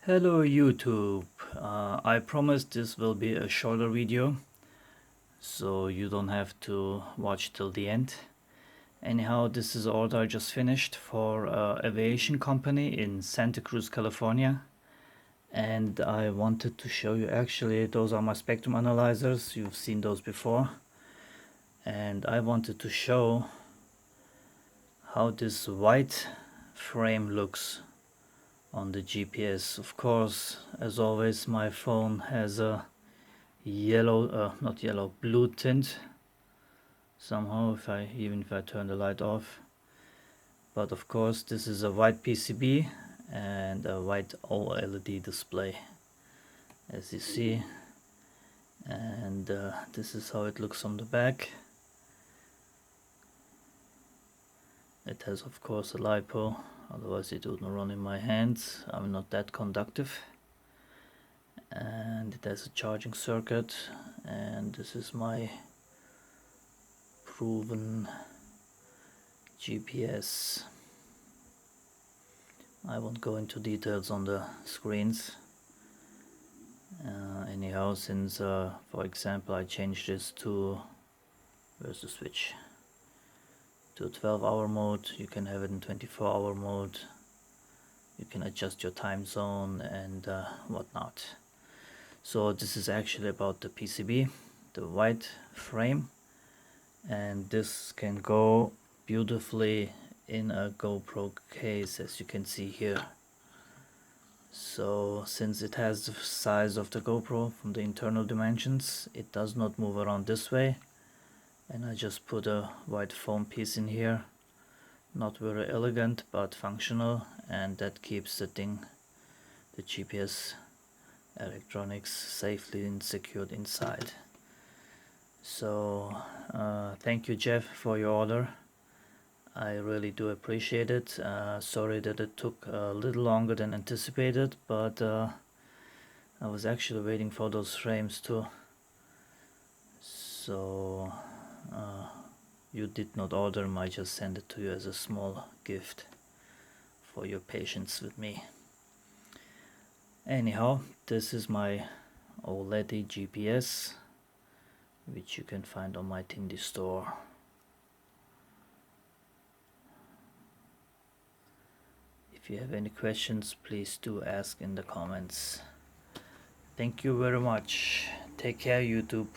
Hello YouTube. I promise this will be a shorter video, so you don't have to watch till the end. Anyhow, this is order I just finished for aviation company in Santa Cruz, California. And I wanted to show you, actually those are my spectrum analyzers, you've seen those before. And I wanted to show how this white frame looks on the GPS. Of course, as always, my phone has a blue tint somehow, even if I turn the light off. But of course, this is a white PCB and a white OLED display, as you see. And this is how it looks on the back. It has, of course, a LiPo, otherwise it wouldn't run in my hands. I'm not that conductive. And it has a charging circuit, and this is my proven GPS. I won't go into details on the screens. Anyhow, since for example I changed this to, where's the switch, to 12-hour mode, you can have it in 24-hour mode. You can adjust your time zone and whatnot. So this is actually about the PCB, the white frame, and this can go beautifully in a GoPro case, as you can see here. So since it has the size of the GoPro from the internal dimensions, it does not move around this way. And I just put a white foam piece in here, not very elegant but functional, and that keeps the GPS electronics safely and secured inside. So thank you, Jeff, for your order. I really do appreciate it. Sorry that it took a little longer than anticipated, but I was actually waiting for those frames too. So you did not order them, I just sent it to you as a small gift for your patience with me. Anyhow, this is my OLED GPS, which you can find on my Tindy store. If you have any questions, please do ask in the comments. Thank you very much. Take care, YouTube.